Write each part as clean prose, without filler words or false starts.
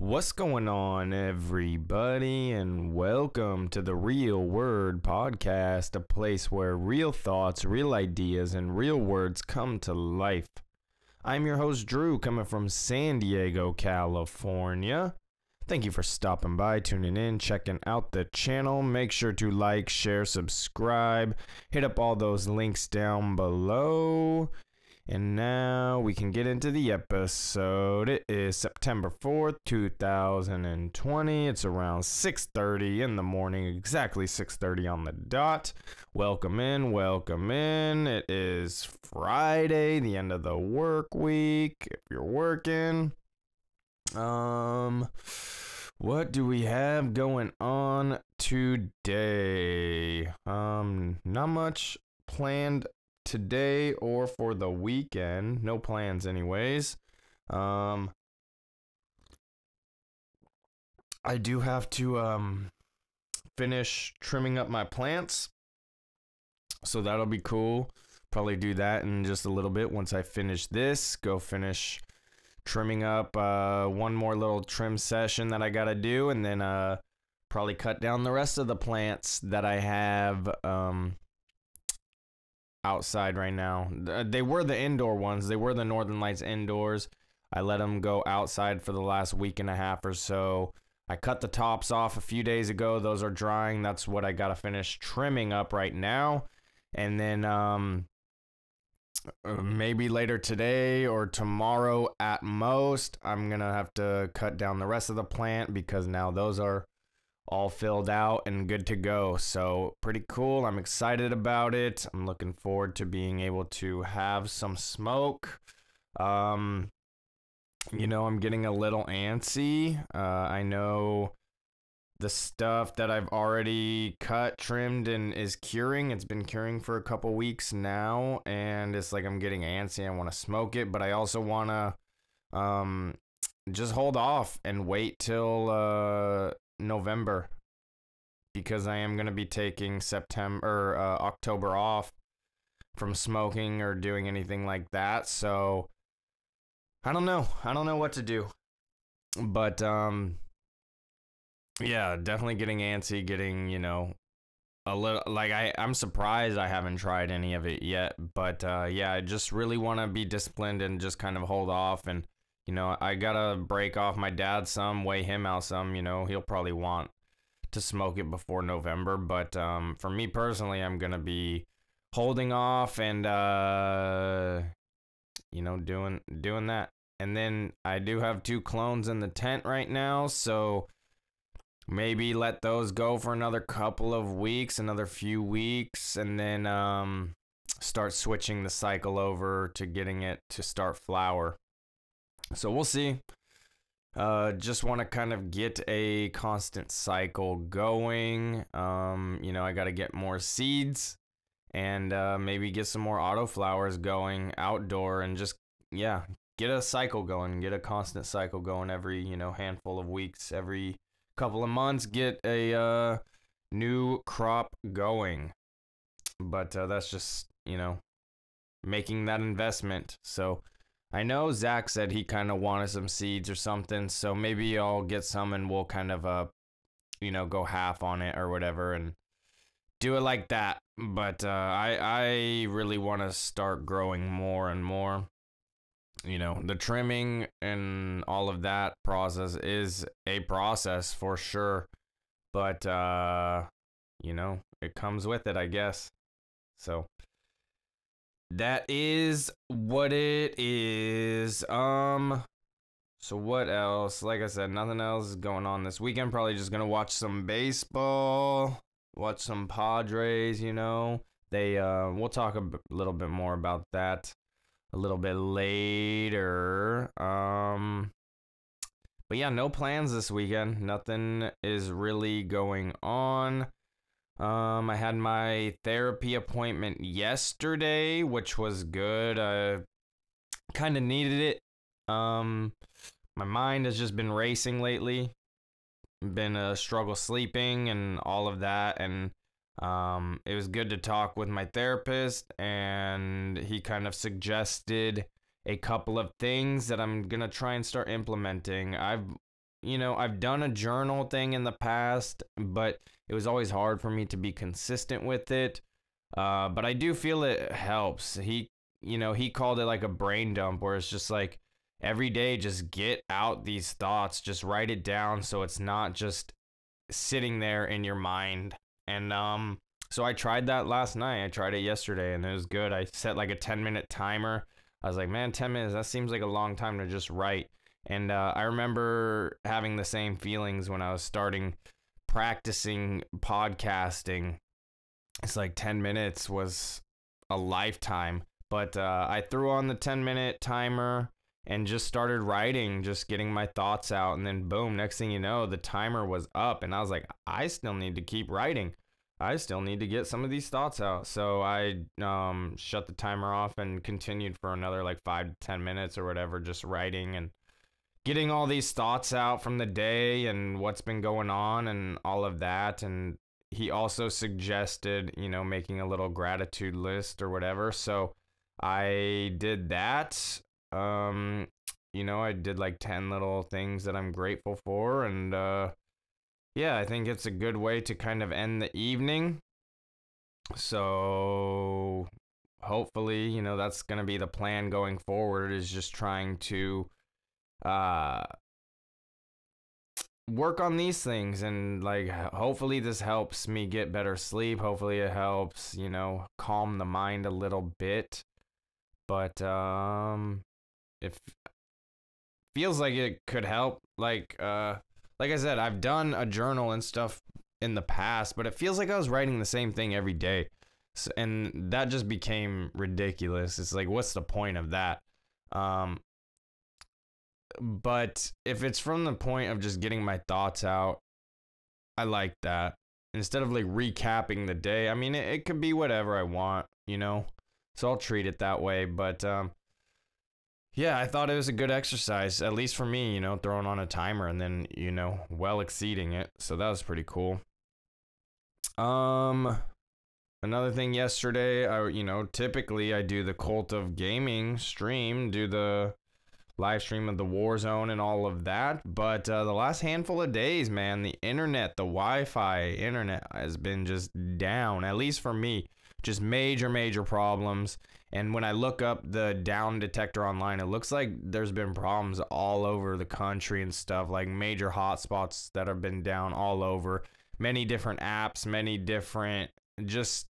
What's going on, everybody, and welcome to the Real Word Podcast, a place where real thoughts, real ideas, and real words come to life. I'm your host, Drew, coming from San Diego, California. Thank you for stopping by, tuning in, checking out the channel. Make sure to like, share, subscribe, hit up all those links down below. And now we can get into the episode. It is September 4th, 2020. It's around 6:30 in the morning, exactly 6:30 on the dot. Welcome in, welcome in. It is Friday, the end of the work week, if you're working. What do we have going on today? Not much planned today or for the weekend. No plans anyways. I do have to finish trimming up my plants, so that'll be cool. Probably do that in just a little bit. Once I finish this, go finish trimming up one more little trim session that I gotta do, and then probably cut down the rest of the plants that I have outside right now. They were the indoor ones. They were the Northern Lights indoors. I let them go outside for the last week and a half or so. I cut the tops off a few days ago. Those are drying. That's what I gotta finish trimming up right now. And then maybe later today or tomorrow at most, I'm gonna have to cut down the rest of the plant because now those are all filled out and good to go. So pretty cool. I'm excited about it. I'm looking forward to being able to have some smoke. I'm getting a little antsy. I know the stuff that I've already cut, trimmed, and is curing. It's been curing for a couple weeks now, and it's like I'm getting antsy. I want to smoke it, but I also want to just hold off and wait till November, because I am going to be taking October off from smoking or doing anything like that. So I don't know what to do, but yeah, definitely getting antsy, getting a little, like, I'm surprised I haven't tried any of it yet, but yeah, I just really want to be disciplined and just kind of hold off. And I gotta break off my dad some, weigh him out some. He'll probably want to smoke it before November, but for me personally, I'm gonna be holding off and doing that. And then I do have 2 clones in the tent right now, so maybe let those go for another couple of weeks, another few weeks, and then start switching the cycle over to getting it to start flower. So we'll see. Just want to kind of get a constant cycle going. I got to get more seeds and maybe get some more auto flowers going outdoor, and just, yeah, get a cycle going, get a constant cycle going every, handful of weeks, every couple of months, get a new crop going. But that's just, making that investment. So I know Zach said he kind of wanted some seeds or something, so maybe I'll get some and we'll kind of, go half on it or whatever and do it like that. But I really want to start growing more and more. The trimming and all of that process is a process for sure, but, it comes with it, I guess. So that is what it is. So what else? Like I said, nothing else is going on this weekend. Probably just gonna watch some baseball, watch some Padres. We'll talk a little bit more about that a little bit later. But yeah, no plans this weekend. Nothing is really going on. I had my therapy appointment yesterday, which was good. I kind of needed it. My mind has just been racing lately. Been a struggle sleeping and all of that, and it was good to talk with my therapist, and he kind of suggested a couple of things that I'm gonna try and start implementing. I've I've done a journal thing in the past, but it was always hard for me to be consistent with it. But I do feel it helps. He called it like a brain dump, where it's just like every day, just get out these thoughts, just write it down so it's not just sitting there in your mind. And so I tried that last night. I tried it yesterday, and it was good. I set like a 10-minute timer. I was like, man, 10 minutes, that seems like a long time to just write. And I remember having the same feelings when I was starting practicing podcasting. It's like 10 minutes was a lifetime. But I threw on the 10-minute timer and just started writing, just getting my thoughts out. And then boom, next thing you know, the timer was up. And I was like, I still need to keep writing. I still need to get some of these thoughts out. So I shut the timer off and continued for another like 5 to 10 minutes or whatever, just writing and getting all these thoughts out from the day and what's been going on and all of that. And he also suggested, making a little gratitude list or whatever. So I did that. I did like 10 little things that I'm grateful for. And yeah, I think it's a good way to kind of end the evening. So hopefully, that's going to be the plan going forward, is just trying to work on these things. And like, hopefully this helps me get better sleep. Hopefully it helps, calm the mind a little bit. But it feels like it could help. Like I said, I've done a journal and stuff in the past, but it feels like I was writing the same thing every day. So, and that just became ridiculous. It's like, what's the point of that? But if it's from the point of just getting my thoughts out, I like that. Instead of like recapping the day, I mean, it could be whatever I want, So I'll treat it that way. But yeah, I thought it was a good exercise, at least for me, throwing on a timer and then, well exceeding it. So that was pretty cool. Another thing yesterday, typically I do the Cult of Gaming stream, do the live stream of the Warzone and all of that. But the last handful of days, man, the Wi-Fi internet has been just down, at least for me. Just major problems. And when I look up the down detector online, it looks like there's been problems all over the country and stuff, like major hotspots that have been down all over. Many different apps, many different just,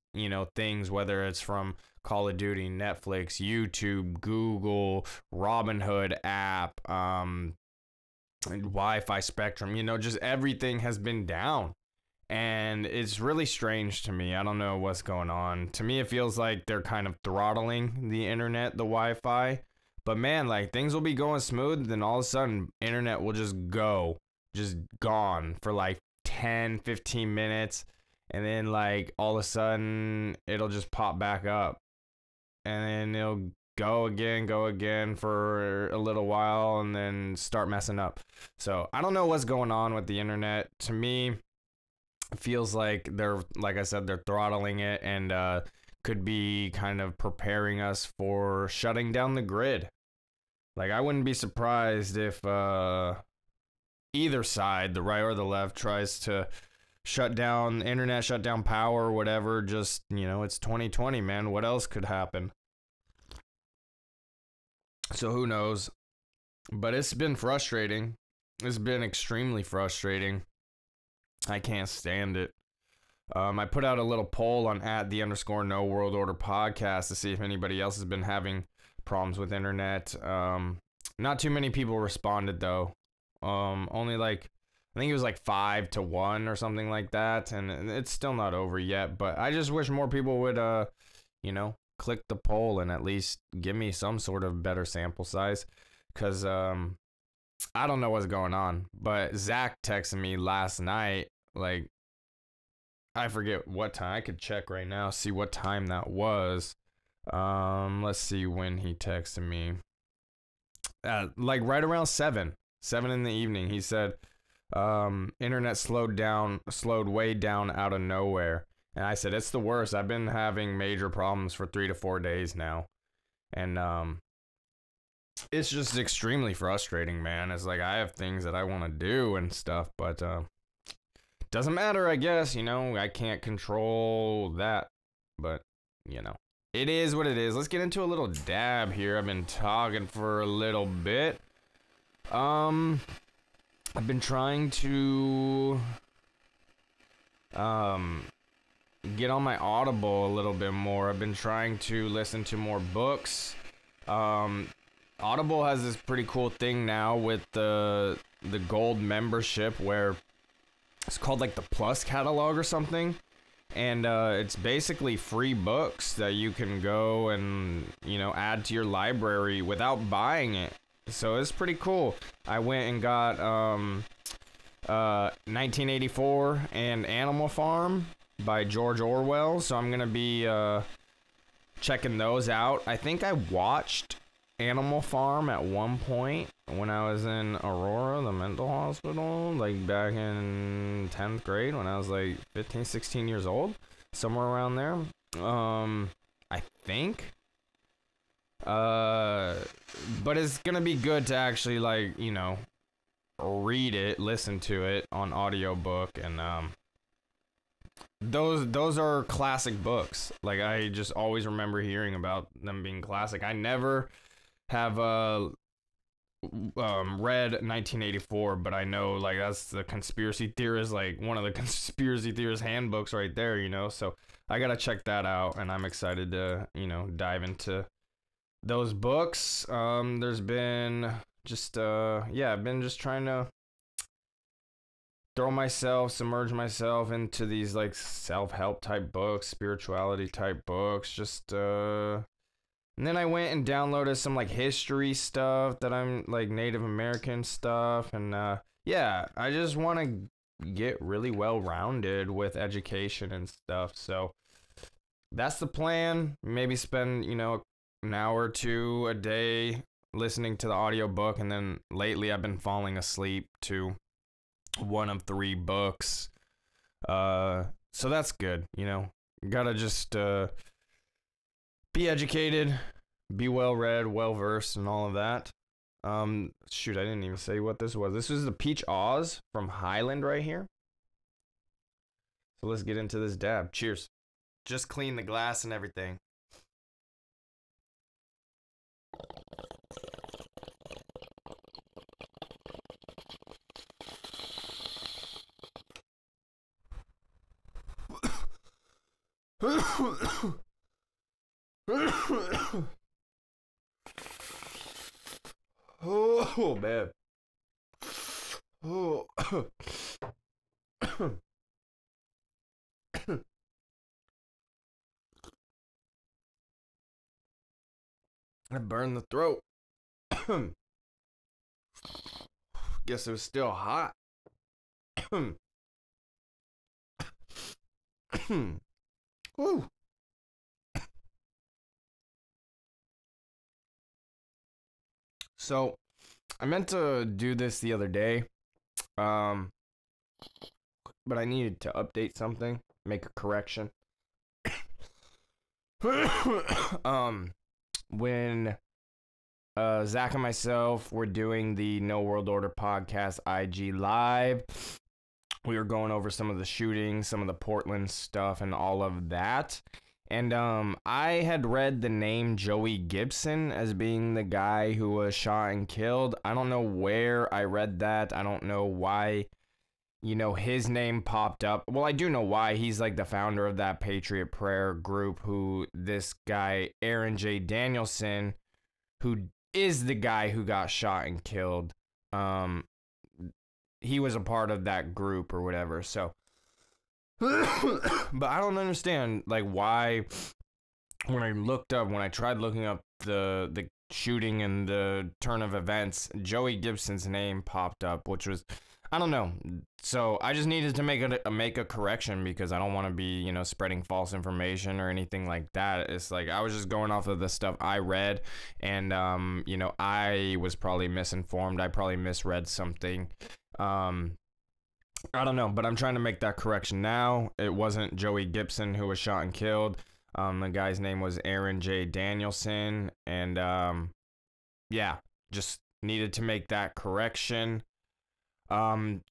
things, whether it's from Call of Duty, Netflix, YouTube, Google, Robinhood app, Wi-Fi spectrum, just everything has been down. And it's really strange to me. I don't know what's going on. To me, it feels like they're kind of throttling the internet, the Wi-Fi. But man, like, things will be going smooth, then all of a sudden, internet will just gone for like 10, 15 minutes. And then like all of a sudden, it'll just pop back up. And then it'll go again for a little while and then start messing up. So I don't know what's going on with the internet. To me, feels like like I said, they're throttling it and could be kind of preparing us for shutting down the grid. Like, I wouldn't be surprised if either side, the right or the left, tries to shut down internet, shut down power, or whatever. Just, it's 2020, man. What else could happen? So who knows? But it's been frustrating. It's been extremely frustrating. I can't stand it. I put out a little poll on @the_No World Order podcast to see if anybody else has been having problems with internet. Not too many people responded though. Only like, I think it was like 5 to 1 or something like that, and it's still not over yet. But I just wish more people would, click the poll and at least give me some sort of better sample size, because I don't know what's going on. But Zach texted me last night, like, I forget what time. I could check right now, see what time that was. Let's see when he texted me. Like right around 7 in the evening. He said, internet slowed way down out of nowhere. And I said, it's the worst. I've been having major problems for 3 to 4 days now. And it's just extremely frustrating, man. It's like I have things that I want to do and stuff, but doesn't matter, I guess. I can't control that, but it is what it is. Let's get into a little dab here. I've been talking for a little bit. I've been trying to get on my Audible a little bit more. I've been trying to listen to more books. Audible has this pretty cool thing now with the gold membership where it's called like the Plus catalog or something. And it's basically free books that you can go and, add to your library without buying it. So it's pretty cool. I went and got 1984 and Animal Farm by George Orwell. So I'm going to be checking those out. I think I watched Animal Farm at one point when I was in Aurora, the mental hospital, like back in 10th grade when I was like 15, 16 years old, somewhere around there. I think. But it's gonna be good to actually read it, listen to it on audiobook, and those are classic books. Like I just always remember hearing about them being classic. I never have read 1984, but I know that's the conspiracy theorist, one of the conspiracy theorist handbooks right there, so I gotta check that out, and I'm excited to dive into those books. There's been just I've been just trying to submerge myself into these self-help type books, spirituality type books, and then I went and downloaded some history stuff that I'm Native American stuff, and I just want to get really well-rounded with education and stuff. So that's the plan. Maybe spend an hour or two a day listening to the audiobook, and then lately I've been falling asleep to one of 3 books. So that's good, Gotta just be educated, be well-read, well-versed, and all of that. Shoot, I didn't even say what this was. This is the Peach Oz from Highland right here. So let's get into this dab. Cheers. Just clean the glass and everything. Oh, man. Oh. I burned the throat. Guess it was still hot. Woo. So, I meant to do this the other day, but I needed to update something, make a correction. When Zach and myself were doing the No World Order podcast IG Live, we were going over some of the shootings, some of the Portland stuff, and all of that. And I had read the name Joey Gibson as being the guy who was shot and killed. I don't know where I read that. I don't know why, his name popped up. Well, I do know why. He's the founder of that Patriot Prayer group, who this guy, Aaron J. Danielson, who is the guy who got shot and killed. He was a part of that group or whatever. So, but I don't understand why when I tried looking up the shooting and the turn of events, Joey Gibson's name popped up, which was, I don't know. So I just needed to make a correction because I don't want to be, spreading false information or anything like that. It's I was just going off of the stuff I read, and I was probably misinformed. I probably misread something. I don't know, but I'm trying to make that correction now. It wasn't Joey Gibson who was shot and killed. The guy's name was Aaron J. Danielson, and yeah, just needed to make that correction. And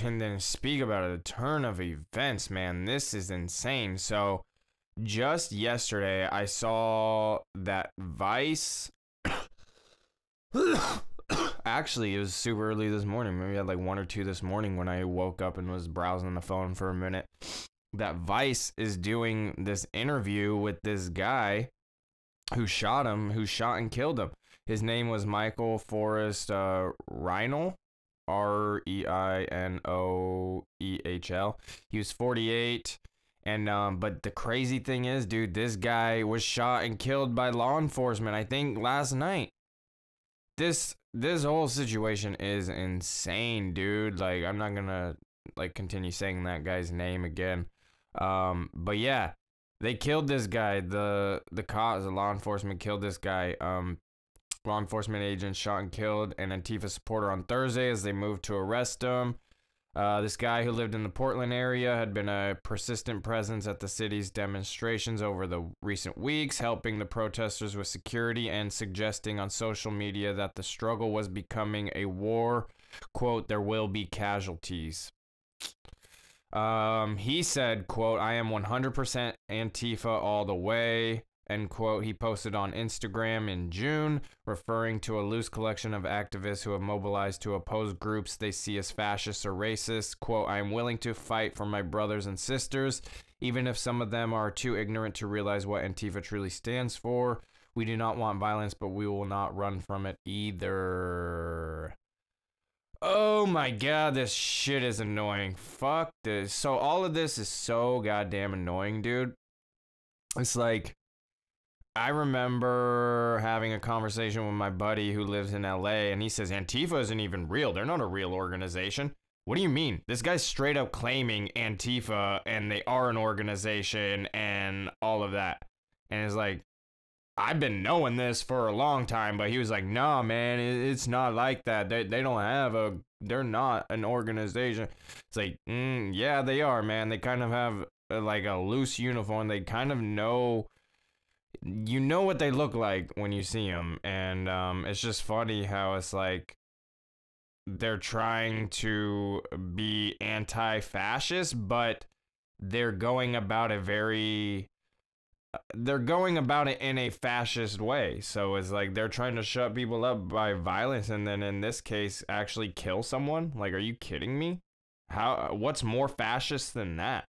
then speak about a turn of events, man. This is insane. So just yesterday, I saw that Vice. Actually, it was super early this morning. Maybe at like 1 or 2 this morning when I woke up and was browsing the phone for a minute. That Vice is doing this interview with this guy who shot and killed him. His name was Michael Forrest Reinl, Reinoehl. He was 48. And but the crazy thing is, dude, this guy was shot and killed by law enforcement, I think last night. This whole situation is insane, dude. Like, I'm not gonna like continue saying that guy's name again. But yeah, they killed this guy. The law enforcement killed this guy. Law enforcement agents shot and killed an Antifa supporter on Thursday as they moved to arrest him. This guy who lived in the Portland area had been a persistent presence at the city's demonstrations over the recent weeks, helping the protesters with security and suggesting on social media that the struggle was becoming a war. Quote, there will be casualties. He said, quote, I am 100% Antifa all the way. End quote. He posted on Instagram in June, referring to a loose collection of activists who have mobilized to oppose groups they see as fascist or racist. Quote, I am willing to fight for my brothers and sisters, even if some of them are too ignorant to realize what Antifa truly stands for. We do not want violence, but we will not run from it either. Oh my god, this shit is annoying. Fuck this. So all of this is so goddamn annoying, dude. It's like, I remember having a conversation with my buddy who lives in LA, and he says Antifa isn't even real. They're not a real organization. What do you mean? This guy's straight up claiming Antifa and they are an organization and all of that. And it's like, I've been knowing this for a long time, but he was like, nah, man, it's not like that. They don't have they're not an organization. It's like, yeah, they are, man. They kind of have like a loose uniform. They kind of know. You know what they look like when you see them, and it's just funny how it's like they're trying to be anti-fascist, but they're going about it in a fascist way. So it's like they're trying to shut people up by violence, and then in this case actually kill someone. Like, are you kidding me? What's more fascist than that?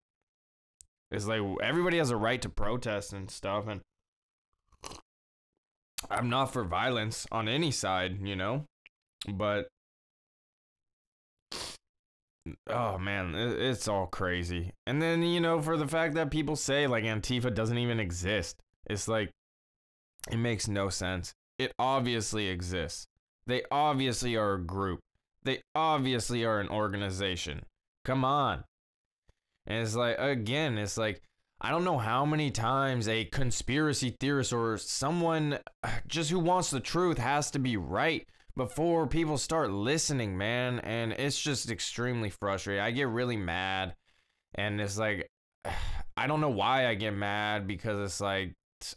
It's like everybody has a right to protest and stuff, and I'm not for violence on any side, you know, but oh man, it's all crazy. And then, you know, for the fact that people say like Antifa doesn't even exist, it's like, it makes no sense. It obviously exists. They obviously are a group. They obviously are an organization. Come on. And it's like, again, it's like, I don't know how many times a conspiracy theorist or someone just who wants the truth has to be right before people start listening, man. And it's just extremely frustrating. I get really mad. And it's like, I don't know why I get mad, because it's like,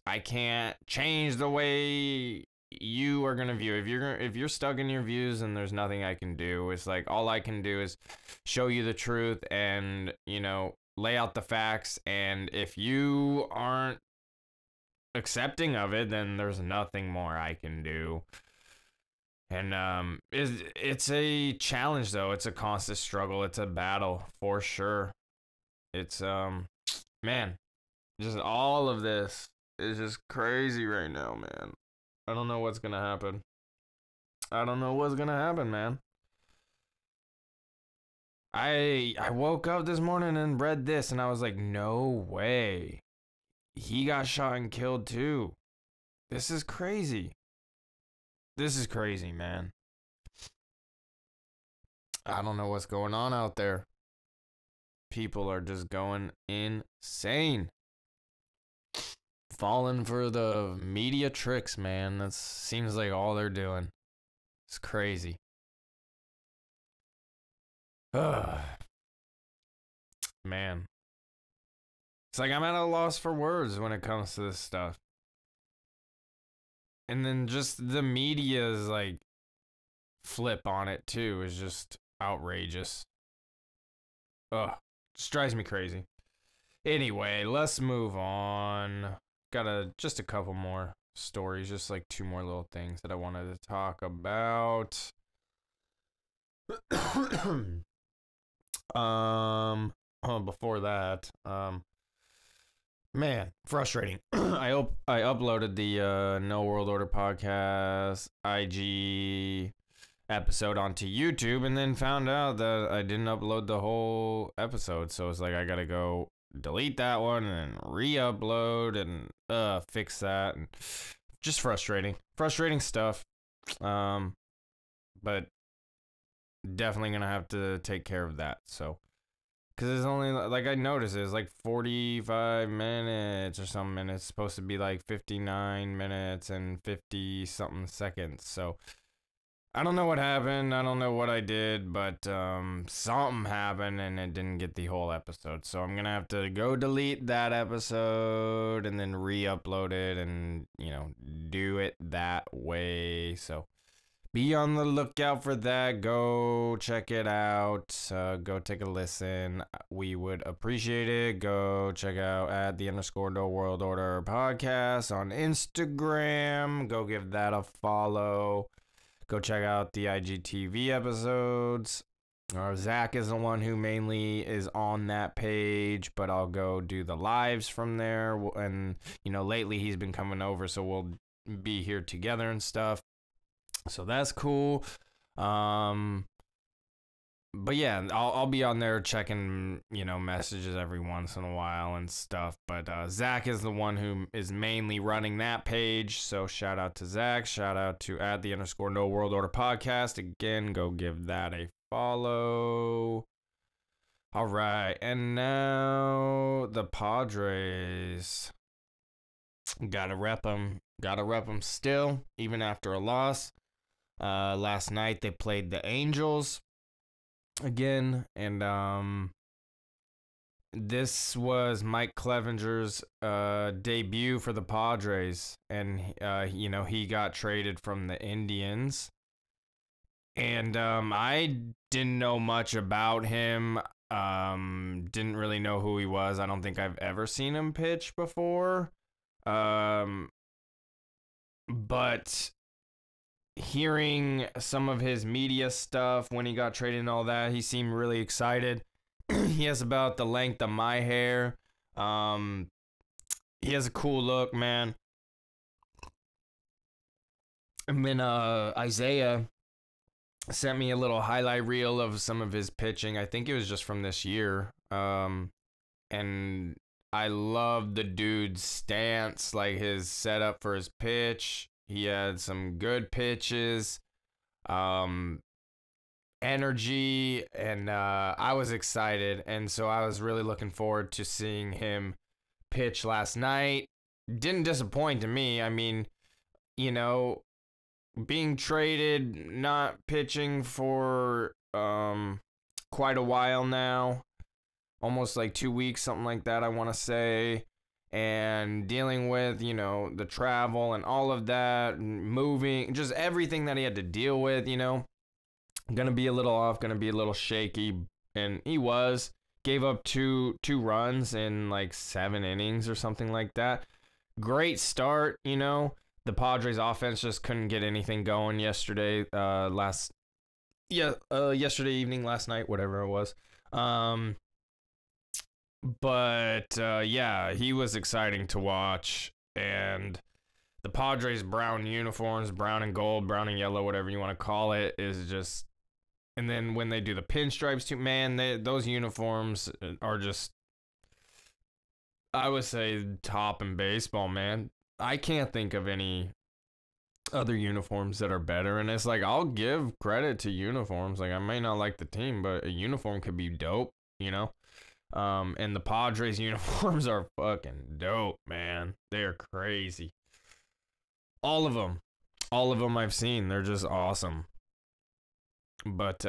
I can't change the way you are going to view. If you're stuck in your views, and there's nothing I can do. It's like, all I can do is show you the truth and, you know, lay out the facts, and if you aren't accepting of it, then there's nothing more I can do. And it's a challenge, though. It's a constant struggle. It's a battle for sure. It's man, just all of this is just crazy right now, man. I don't know what's gonna happen. I don't know what's gonna happen, man. I woke up this morning and read this, and I was like, no way. He got shot and killed too. This is crazy. This is crazy, man. I don't know what's going on out there. People are just going insane. Falling for the media tricks, man. That seems like all they're doing. It's crazy. Man, it's like I'm at a loss for words when it comes to this stuff. And then just the media is like flip on it too is just outrageous. Ugh, just drives me crazy. Anyway, let's move on. Got just a couple more stories, just like two more little things that I wanted to talk about. Before that, man, frustrating. I uploaded the No World Order podcast IG episode onto YouTube and then found out that I didn't upload the whole episode. So it's like I gotta go delete that one and re-upload and fix that, and just frustrating stuff. But definitely gonna have to take care of that. So because it's only, like, I noticed it's like 45 minutes or something, and it's supposed to be like 59 minutes and 50 something seconds. So I don't know what happened. I don't know what I did, but something happened and it didn't get the whole episode. So I'm going to have to go delete that episode and then re-upload it and, do it that way. So be on the lookout for that. Go check it out. Go take a listen. We would appreciate it. Go check out at @the_No World Order podcast on Instagram. Go give that a follow. Go check out the IGTV episodes. Zach is the one who mainly is on that page, but I'll go do the lives from there. And, lately he's been coming over, so we'll be here together and stuff. So that's cool. But yeah, I'll be on there checking, messages every once in a while and stuff. But Zach is the one who is mainly running that page. So shout out to Zach. Shout out to @the_No World Order podcast. Again, go give that a follow. All right, and now the Padres. Gotta rep them. Gotta rep them still, even after a loss. Last night they played the Angels again, and this was Mike Clevenger's debut for the Padres, and he got traded from the Indians, and I didn't know much about him. Didn't really know who he was. I don't think I've ever seen him pitch before. But hearing some of his media stuff when he got traded and all that, he seemed really excited. He has about the length of my hair. He has a cool look, man. And then Isaiah sent me a little highlight reel of some of his pitching. I think it was just from this year. And I love the dude's stance, like his setup for his pitch. He had some good pitches, energy, and I was excited. And so I was really looking forward to seeing him pitch last night. Didn't disappoint to me. I mean, being traded, not pitching for quite a while now, almost like 2 weeks, something like that, I want to say. And dealing with, the travel and all of that, moving, just everything that he had to deal with, gonna be a little off, gonna be a little shaky. And he gave up two runs in like 7 innings or something like that. Great start, the Padres offense just couldn't get anything going yesterday, yesterday evening, last night, whatever it was. But yeah, he was exciting to watch, and the Padres' brown uniforms, brown and gold, brown and yellow, whatever you want to call it, is just, and then when they do the pinstripes too, man, those uniforms are just, I would say, top in baseball, man. I can't think of any other uniforms that are better, and it's like, I'll give credit to uniforms. Like, I may not like the team, but a uniform could be dope, and the Padres uniforms are fucking dope, man. They're crazy. All of them I've seen. They're just awesome. But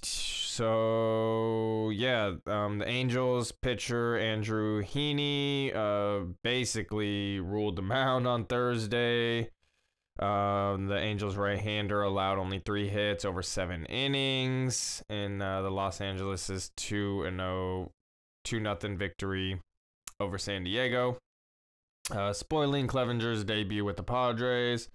so yeah, the Angels pitcher Andrew Heaney basically ruled them out on Thursday. The Angels right-hander allowed only 3 hits over 7 innings, and the Los Angeles' 2-0, 2-0 victory over San Diego. Spoiling Clevenger's debut with the Padres,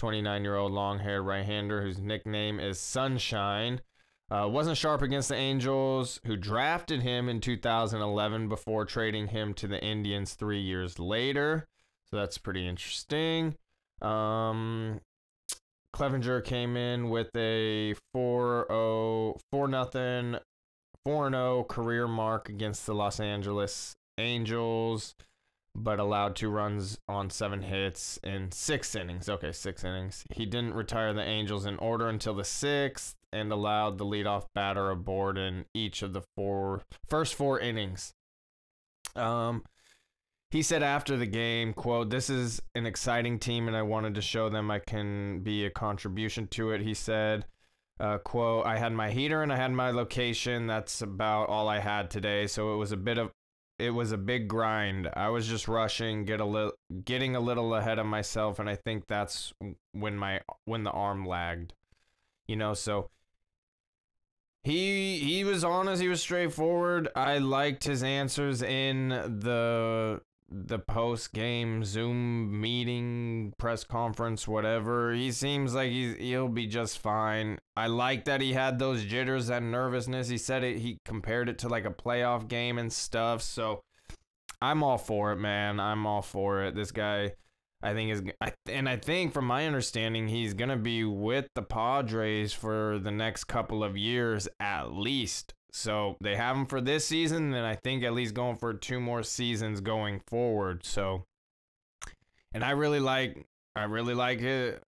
29-year-old long-haired right-hander whose nickname is Sunshine. Wasn't sharp against the Angels, who drafted him in 2011 before trading him to the Indians 3 years later. So that's pretty interesting. Clevenger came in with a 4-0 career mark against the Los Angeles Angels, but allowed 2 runs on 7 hits in 6 innings. Okay, 6 innings. He didn't retire the Angels in order until the 6th and allowed the leadoff batter aboard in each of the first 4 innings. He said after the game, quote, "This is an exciting team and I wanted to show them I can be a contribution to it," he said. Quote, "I had my heater and I had my location. That's about all I had today. So it was a big grind. I was just rushing, getting a little ahead of myself, and I think that's when the arm lagged." You know, so he was honest, he was straightforward. I liked his answers in the post-game Zoom meeting, press conference, whatever. He seems like he'll be just fine. I like that he had those jitters, that nervousness. He said he compared it to like a playoff game and stuff. So I'm all for it, man. I'm all for it. This guy, I think from my understanding, he's going to be with the Padres for the next couple of years at least. So they have him for this season, and I think at least going for 2 more seasons going forward. So, and I really like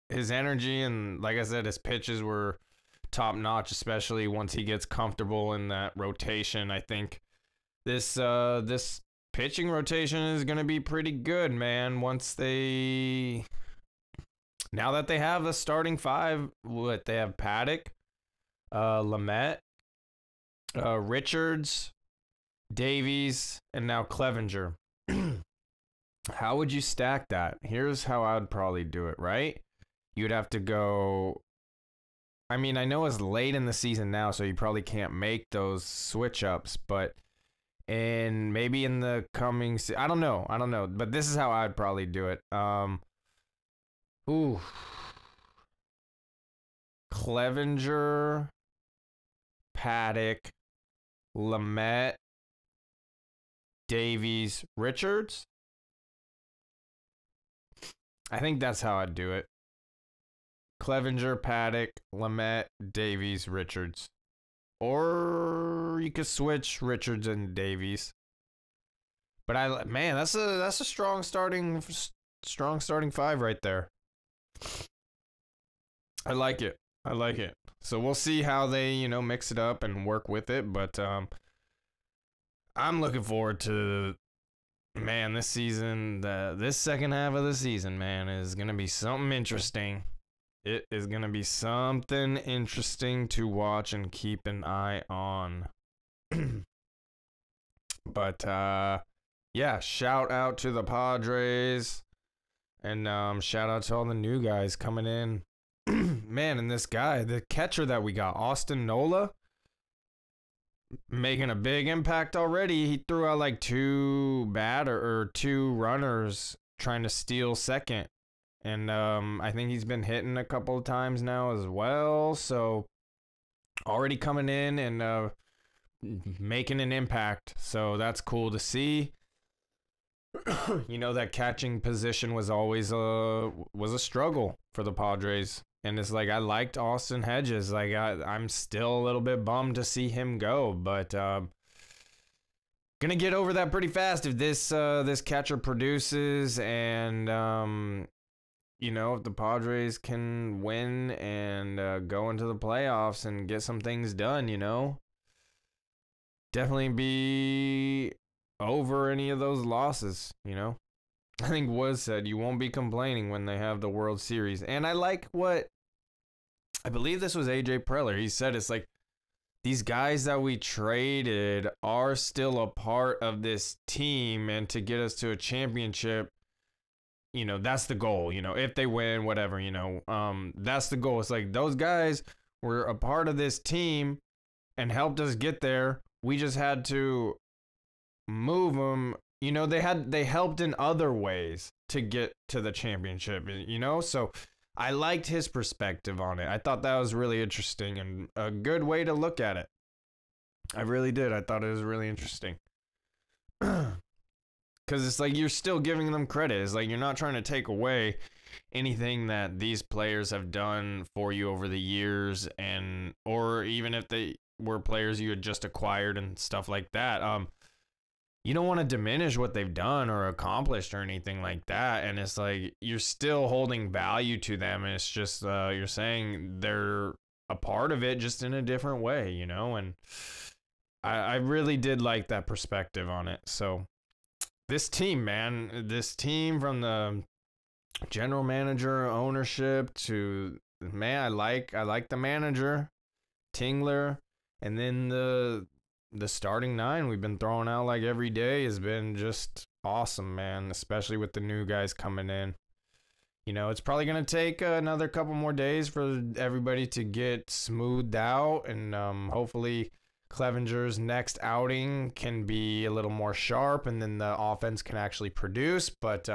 his energy, and like I said, his pitches were top notch, especially once he gets comfortable in that rotation. I think this pitching rotation is gonna be pretty good, man. Now that they have the starting 5, they have Paddock, Lamet, Richards, Davies, and now Clevenger. How would you stack that? Here's how I'd probably do it, right? You'd have to go. I mean, I know it's late in the season now, so you probably can't make those switch ups, but maybe in the coming I don't know, but this is how I'd probably do it. Clevenger, Paddock, Lamet, Davies, Richards. I think that's how I'd do it. Clevenger, Paddock, Lamet, Davies, Richards. Or you could switch Richards and Davies. But that's a strong starting 5 right there. I like it. So we'll see how they, mix it up and work with it, but I'm looking forward to, man, this season, this second half of the season, man, is going to be something interesting. It is going to be something interesting to watch and keep an eye on. But, yeah, shout out to the Padres. And shout out to all the new guys coming in. Man, and this guy, the catcher that we got, Austin Nola, making a big impact already. He threw out like 2 runners trying to steal second. And I think he's been hitting a couple of times now as well. So already coming in and making an impact. So that's cool to see. That catching position was always a struggle for the Padres. And it's like I liked Austin Hedges. Like I'm still a little bit bummed to see him go, but gonna get over that pretty fast if this catcher produces, and if the Padres can win and go into the playoffs and get some things done, definitely be over any of those losses, I think Wood said you won't be complaining when they have the World Series. And I like what, I believe this was AJ Preller. He said it's like these guys that we traded are still a part of this team, and to get us to a championship, you know, that's the goal, you know, if they win, whatever, you know, that's the goal. It's like those guys were a part of this team and helped us get there. We just had to move them. You know, they helped in other ways to get to the championship, you know? So I liked his perspective on it. I thought that was really interesting and a good way to look at it. I really did. I thought it was really interesting. Because it's like you're still giving them credit. It's like you're not trying to take away anything that these players have done for you over the years, and or even if they were players you had just acquired and stuff like that. You don't want to diminish what they've done or accomplished or anything like that. And it's like you're still holding value to them. And it's just you're saying they're a part of it just in a different way, you know? And I really did like that perspective on it. So this team, man, this team from the general manager, ownership to, man, I like the manager, Tingler, and then the starting nine we've been throwing out like every day has been just awesome, man, especially with the new guys coming in. You know, it's probably going to take another couple more days for everybody to get smoothed out, and hopefully Clevenger's next outing can be a little more sharp, and then the offense can actually produce. But,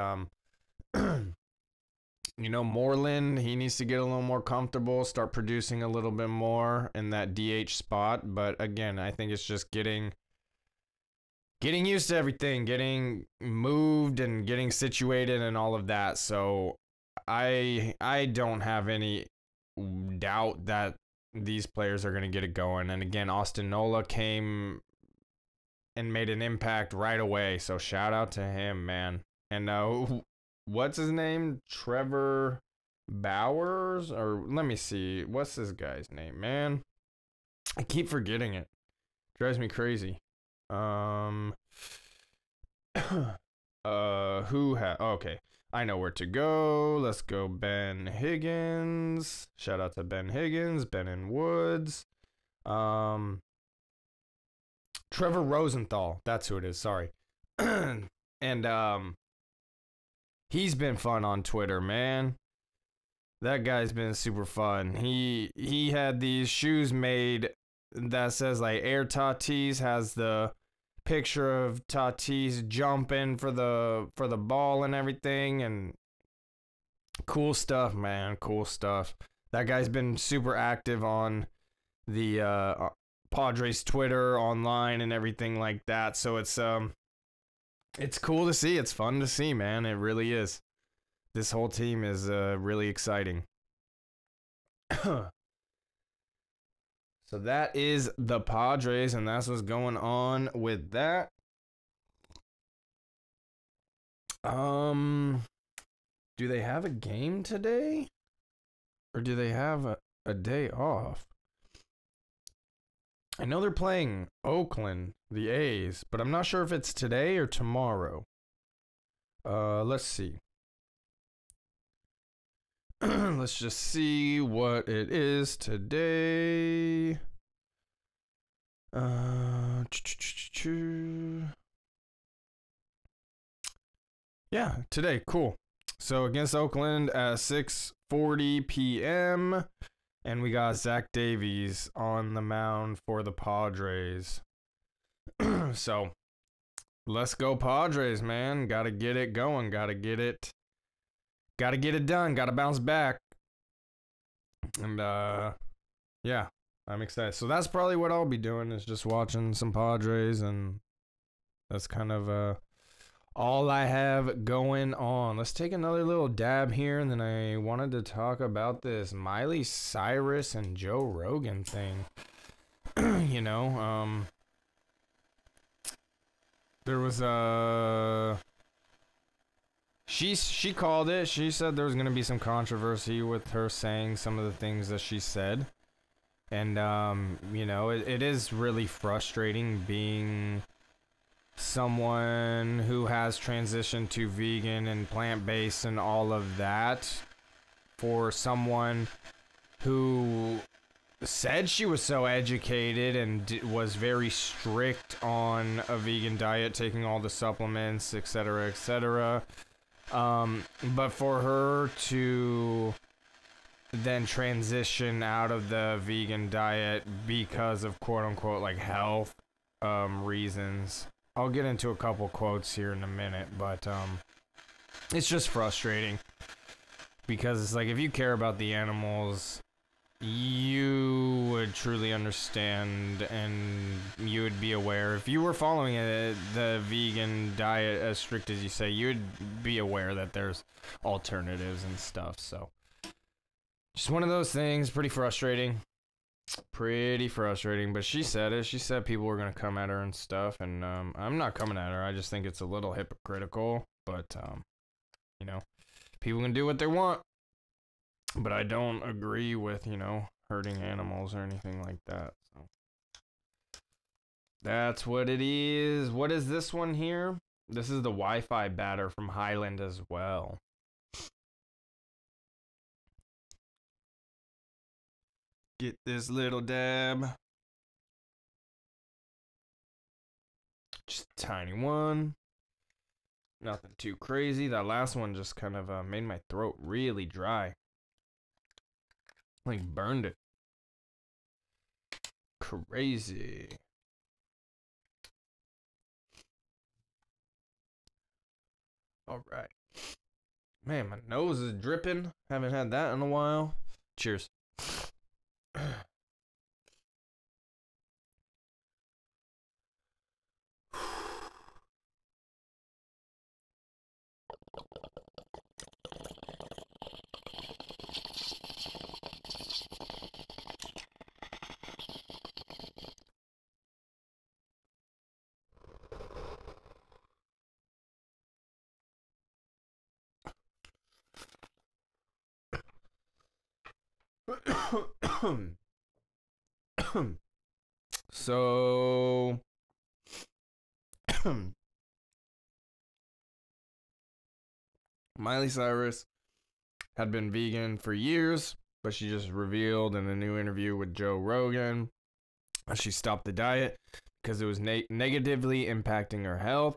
you know, Moreland, he needs to get a little more comfortable, start producing a little bit more in that DH spot. But again, I think it's just getting used to everything, getting moved and getting situated and all of that. So I don't have any doubt that these players are going to get it going. And again, Austin Nola came and made an impact right away. So shout out to him, man. And what's his name? Trevor Bowers? Or let me see. What's this guy's name, man? I keep forgetting it. Drives me crazy. Okay. I know where to go. Let's go Ben Higgins. Shout out to Ben Higgins, Ben and Woods. Trevor Rosenthal. That's who it is. Sorry. And he's been fun on Twitter, man. That guy's been super fun. He had these shoes made that says like Air Tatis, has the picture of Tatis jumping for the ball and everything, and cool stuff, man. Cool stuff. That guy's been super active on the Padres Twitter, online, and everything like that. So it's cool to see. It's fun to see, man. It really is. This whole team is really exciting. So that is the Padres, and that's what's going on with that. Do they have a game today? Or do they have a day off? I know they're playing Oakland, the A's, but I'm not sure if it's today or tomorrow. Let's see. Let's just see what it is today. Yeah, today. Cool. So against Oakland at 6:40 p.m. And we got Zach Davies on the mound for the Padres. So let's go Padres, man. Gotta get it going. Gotta get it done. Gotta bounce back. And yeah, I'm excited. So that's probably what I'll be doing, is just watching some Padres, and that's kind of all I have going on. Let's take another little dab here, and then I wanted to talk about this Miley Cyrus and Joe Rogan thing. You know, there was she called it. She said there was going to be some controversy with her saying some of the things that she said. And, you know, it is really frustrating being someone who has transitioned to vegan and plant-based and all of that, for someone who said she was so educated and was very strict on a vegan diet, taking all the supplements, etc., etc., But for her to then transition out of the vegan diet because of quote unquote like health reasons. I'll get into a couple quotes here in a minute, but it's just frustrating because it's like if you care about the animals, you would truly understand and you would be aware. If you were following the vegan diet as strict as you say, you would be aware that there's alternatives and stuff. So just one of those things, pretty frustrating. But she said it. She said people were going to come at her and stuff, and I'm not coming at her. I just think it's a little hypocritical, but you know, people can do what they want. But I don't agree with, you know, hurting animals or anything like that. So that's what it is. What is this one here? This is the Wi-Fi batter from Highland as well. Get this little dab. Just a tiny one. Nothing too crazy. That last one just kind of made my throat really dry. Like burned it. Crazy. All right. Man, my nose is dripping. Haven't had that in a while. Cheers. So Miley Cyrus had been vegan for years, but she just revealed in a new interview with Joe Rogan she stopped the diet because it was negatively impacting her health,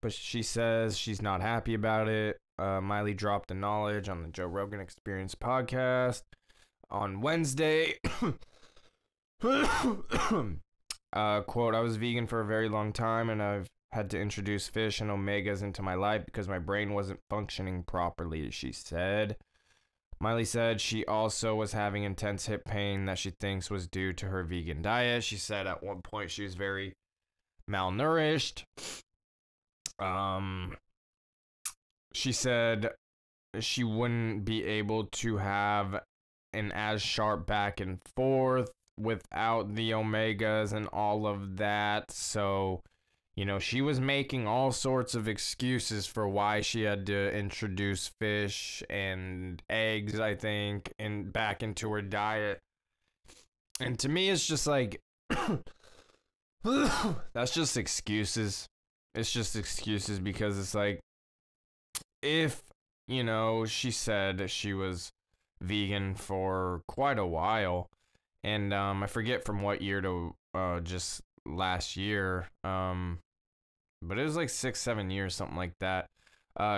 but she says she's not happy about it. Miley dropped the knowledge on the Joe Rogan Experience podcast on Wednesday. Quote, I was vegan for a very long time and I've had to introduce fish and omegas into my life because my brain wasn't functioning properly, she said. Miley said she also was having intense hip pain that she thinks was due to her vegan diet. She said at one point she was very malnourished. She said she wouldn't be able to have an as sharp back and forth without the omegas and all of that. So, you know, she was making all sorts of excuses for why she had to introduce fish and eggs, I think, and back into her diet. And to me, it's just like, that's just excuses. It's just excuses because it's like, if, you know, she said she was vegan for quite a while, and I forget from what year to just last year, but it was like 6-7 years, something like that.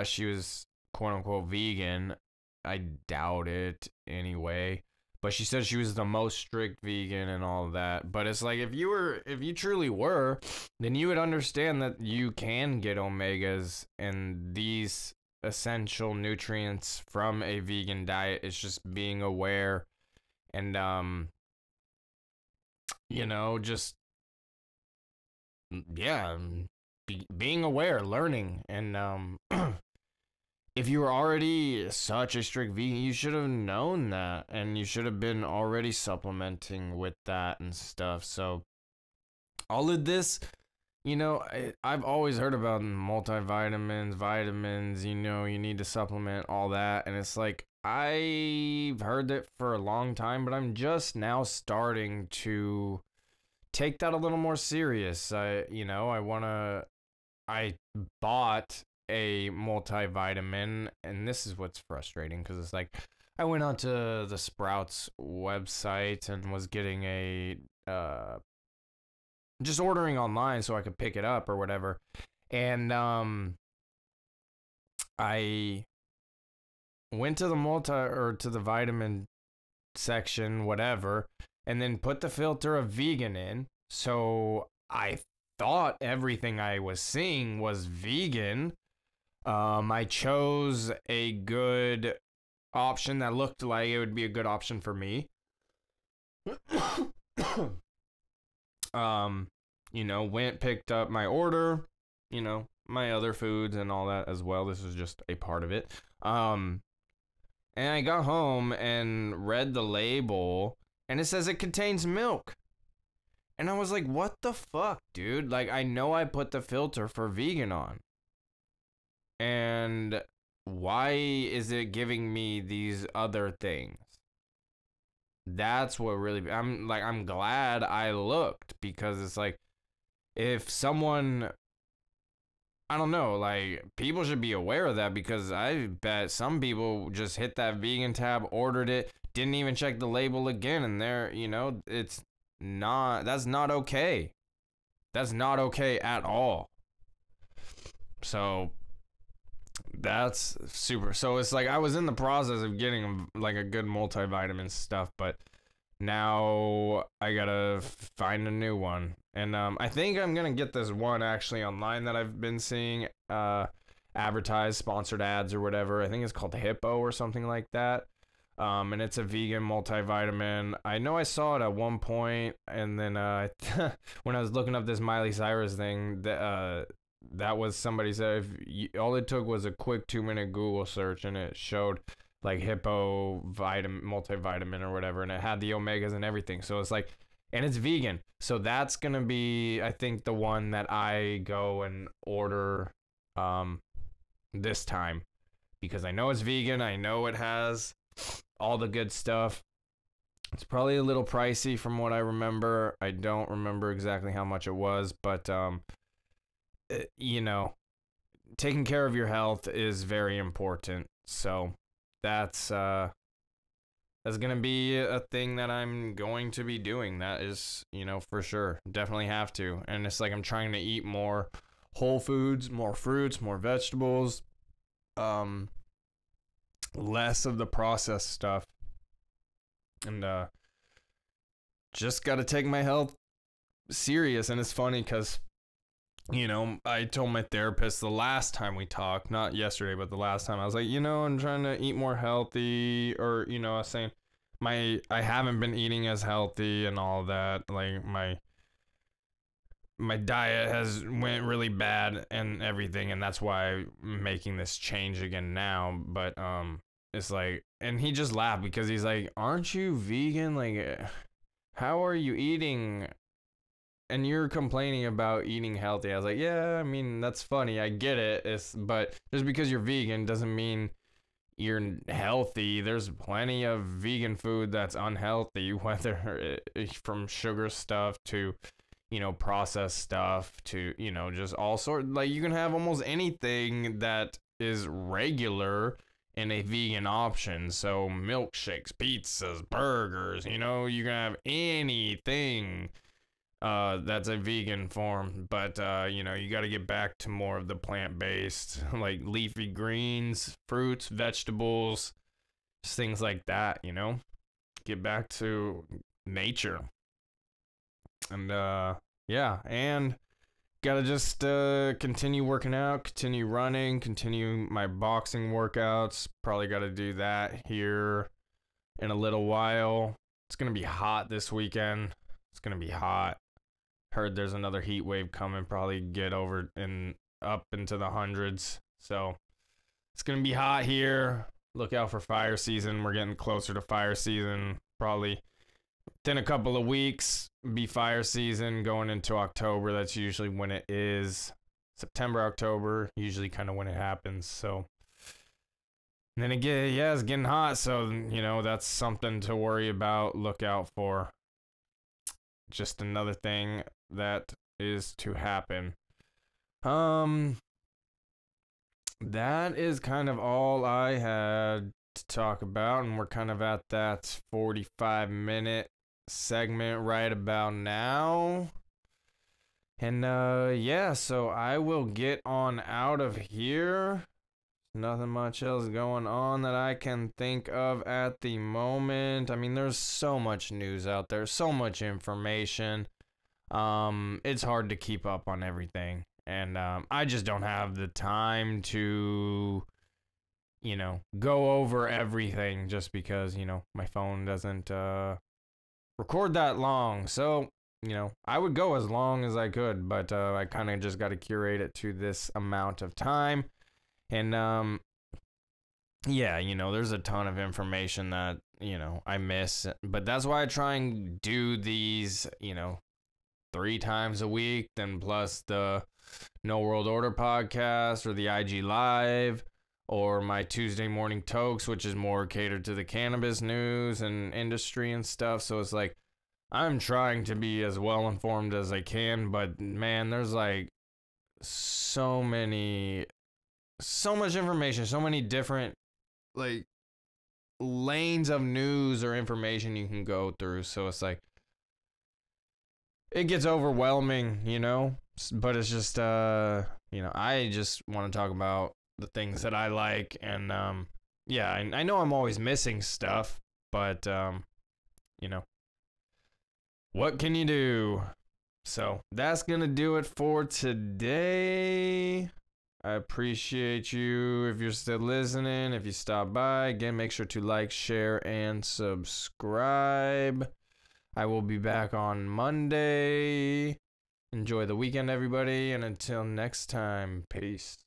She was quote unquote vegan. I doubt it anyway, but she said she was the most strict vegan and all of that. But it's like, if you truly were, then you would understand that you can get omegas and these essential nutrients from a vegan diet. It's just being aware and you know, just yeah, being aware, learning. And if you were already such a strict vegan, you should have known that and you should have been already supplementing with that and stuff. So all of this, you know, I've always heard about multivitamins, vitamins, you know, you need to supplement all that. And it's like, I've heard that for a long time, but I'm just now starting to take that a little more serious. I bought a multivitamin, and this is what's frustrating because it's like, I went onto the Sprouts website and was getting a, just ordering online so I could pick it up or whatever. And I went to the vitamin section, whatever, and then put the filter of vegan in. So I thought everything I was seeing was vegan. I chose a good option that looked like it would be a good option for me. Went, picked up my order, my other foods and all that as well. This is just a part of it. And I got home and read the label, and it says it contains milk. And I was like, what the fuck, dude? Like, I know I put the filter for vegan on. And why is it giving me these other things? That's what really, I'm glad I looked, because it's like, if someone, I don't know, like, people should be aware of that, because I bet some people just hit that vegan tab, ordered it, didn't even check the label again, and that's not okay. That's not okay at all. So that's super. So it's like I was in the process of getting like a good multivitamin stuff, but now I gotta find a new one. And I think I'm gonna get this one actually online that I've been seeing advertised, sponsored ads or whatever. I think it's called Hippo or something like that. And it's a vegan multivitamin. I know I saw it at one point, and then when I was looking up this Miley Cyrus thing, that was, somebody said all it took was a quick 2-minute Google search, and it showed like Hippo multivitamin or whatever, and it had the omegas and everything. So it's like, and it's vegan, so that's gonna be, I think, the one that I go and order this time, because I know it's vegan. I know it has all the good stuff. It's probably a little pricey from what I remember. I don't remember exactly how much it was, but taking care of your health is very important. So that's gonna be a thing that I'm going to be doing. That is, for sure, definitely have to. And it's like I'm trying to eat more whole foods, more fruits, more vegetables, less of the processed stuff, and just got to take my health serious. And it's funny because I told my therapist the last time we talked, not yesterday, but the last time, I was like, I'm trying to eat more healthy, or I was saying I haven't been eating as healthy and all that. Like my diet has went really bad and everything, and that's why I'm making this change again now. But it's like, and he just laughed, because he's like, aren't you vegan? Like, how are you eating and you're complaining about eating healthy? I was like, yeah, I mean, that's funny, I get it. But just because you're vegan doesn't mean you're healthy. There's plenty of vegan food that's unhealthy, whether from sugar stuff to processed stuff to, just all sorts. Like, you can have almost anything that is regular in a vegan option. So milkshakes, pizzas, burgers, you can have anything that's a vegan form. But you got to get back to more of the plant-based, like leafy greens, fruits, vegetables, just things like that. Get back to nature. And yeah, and gotta just continue working out, continue running, continue my boxing workouts. Probably gotta do that here in a little while. It's gonna be hot this weekend. It's gonna be hot. Heard there's another heat wave coming, probably get over and up into the hundreds. So it's gonna be hot here. Look out for fire season. We're getting closer to fire season. Probably within a couple of weeks be fire season, going into October. That's usually when it is. September, October, usually kind of when it happens. So, and then again, yeah, it's getting hot. So, that's something to worry about. Look out for. Just another thing that is to happen. That is kind of all I had to talk about, and we're kind of at that 45-minute segment right about now. And yeah, so I will get on out of here. Nothing much else going on that I can think of at the moment. I mean, there's so much news out there, so much information. It's hard to keep up on everything. And I just don't have the time to, go over everything just because, my phone doesn't record that long. So, I would go as long as I could, but I kind of just got to curate it to this amount of time. And, yeah, there's a ton of information that, I miss. But that's why I try and do these, 3 times a week, then plus the No World Order podcast or the IG Live or my Tuesday morning tokes, which is more catered to the cannabis news and industry and stuff. So it's like, I'm trying to be as well informed as I can, but man, there's like so much information, so many different like lanes of news or information you can go through. So it's like, it gets overwhelming, but it's just, I just want to talk about the things that I like. And, yeah, I know I'm always missing stuff, but, what can you do? So that's going to do it for today. I appreciate you if you're still listening. If you stop by, again, make sure to like, share, and subscribe. I will be back on Monday. Enjoy the weekend, everybody, and until next time, peace.